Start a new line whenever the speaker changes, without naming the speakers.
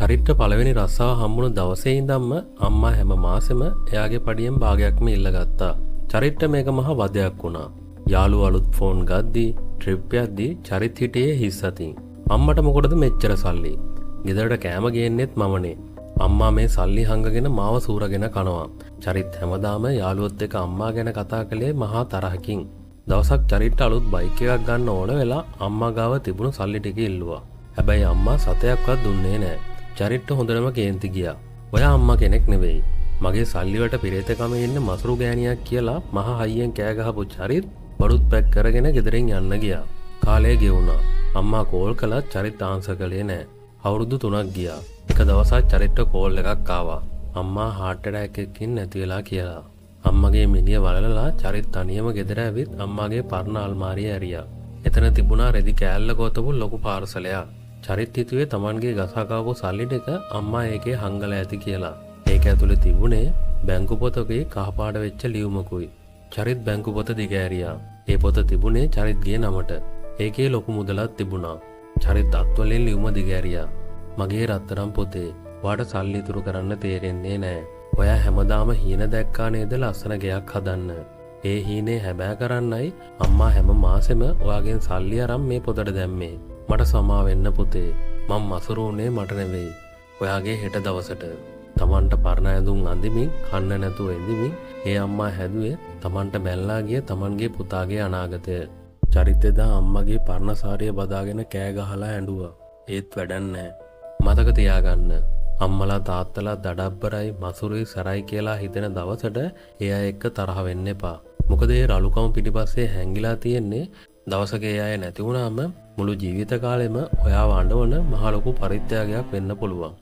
චරිත්‍ර පළවෙනි රස්සාව හම්බුණු දවසේ ඉඳන්ම අම්මා හැම මාසෙම එයාගේ පඩියෙන් භාගයක්ම ඉල්ලගත්තා. චරිත්‍ර මේක මහා වදයක් වුණා. යාළුවෝ අලුත් ෆෝන් ගද්දී ට්‍රිප් යද්දී චරිත් හිටියේ හිස් අතින්. අම්මට මොකටද මෙච්චර සල්ලි? ගෙදරට කෑම ගේන්නෙත් මමනේ. අම්මා මේ සල්ලි හංගගෙන මාව සූරගෙන කනවා. චරිත් හැමදාම යාළුවොත් එක්ක අම්මා ගැන කතා කළේ මහා තරහකින්. දවසක් චරිත්ට අලුත් බයික් එකක් ගන්න ඕන වෙලා අම්මා ගාව තිබුණු සල්ලි ටික ඉල්ලුවා. හැබැයි අම්මා සතයක්වත් දුන්නේ නැහැ. චරිත්ට හොඳටම කේන්ති ගියා. ඔයා අම්මා කෙනෙක් නෙවෙයි. මගේ සල්ලි වලට පිරේතකමේ ඉන්න මසුරු ගෑණියක් කියලා මහා හයියෙන් කෑ ගහපු චරිත් බඩුත් පැක් කරගෙන ගෙදරින් යන්න ගියා. කාලය ගෙවුණා. අම්මා කෝල් කළත් චරිත් ආන්සර් කළේ නැහැ. අවුරුදු 3ක් ගියා. එක දවසක් චරිත්ට කෝල් එකක් ආවා. අම්මා හાર્ට් ඇටැක් එකකින් නැති වෙලා කියලා. අම්මගේ මිනිය වලලලා චරිත් තනියම ගෙදර ඇවිත් අම්මාගේ පරණ අල්මාරිය ඇරියා. එතන තිබුණා රෙදි කෑල්ල ගොතපු ලොකු පාර්සලයක්. චරිත් හිතුවේ Tamanගේ ගසා කාපු සල්ලි ටික අම්මා ඒකේ හංගලා ඇති කියලා. ඒක ඇතුලේ තිබුණේ බැංකු පොතකේ කහපාට වෙච්ච ලියුමකුයි. චරිත් බැංකු පොත දිගෑරියා. ඒ පොත තිබුණේ චරිත්ගේ නමට. ඒකේ ලොකු මුදලක් තිබුණා. චරිත් අත්වලින් ලියුම දිගෑරියා. මගේ රත්තරන් පොතේ වාට සල්ලි ඉතුරු කරන්න තේරෙන්නේ නැහැ. ඔයා හැමදාම හීන දැක්කා නේද ලස්සන ගෙයක් හදන්න. ඒ හීනේ හැබෑ කරන්නයි අම්මා හැම මාසෙම ඔයාගෙන් සල්ලි අරන් මේ පොතට දැම්මේ. මට සමා වෙන්න පුතේ. මම මසුරු උනේ මට නෙවෙයි. ඔයාගේ හෙට දවසට. Tamanට පරණ ඇඳුම් අඳිමින් කන්න නැතුව ඉඳිමින් ඒ අම්මා හැදුවේ Tamanට බැලලා ගිය Tamanගේ පුතාගේ අනාගතය. චරිතෙදා අම්මගේ පරණ සාරිය බදාගෙන කෑ ගහලා ඇඬුවා. ඒත් වැඩක් නැහැ. මතක තියාගන්න. අම්මලා තාත්තලා දඩබ්බරයි මසුරුයි සරයි කියලා හිතෙන දවසට එයා එක්ක තරහ වෙන්න එපා. මොකද ඒ රළුකම පිටිපස්සේ හැංගිලා තියෙන්නේ දවසක ඒ අය නැති වුණාම මුළු ජීවිත කාලෙම ඔයාව අඬවන මහ ලොකු පරිත්‍යාගයක් වෙන්න පුළුවන්.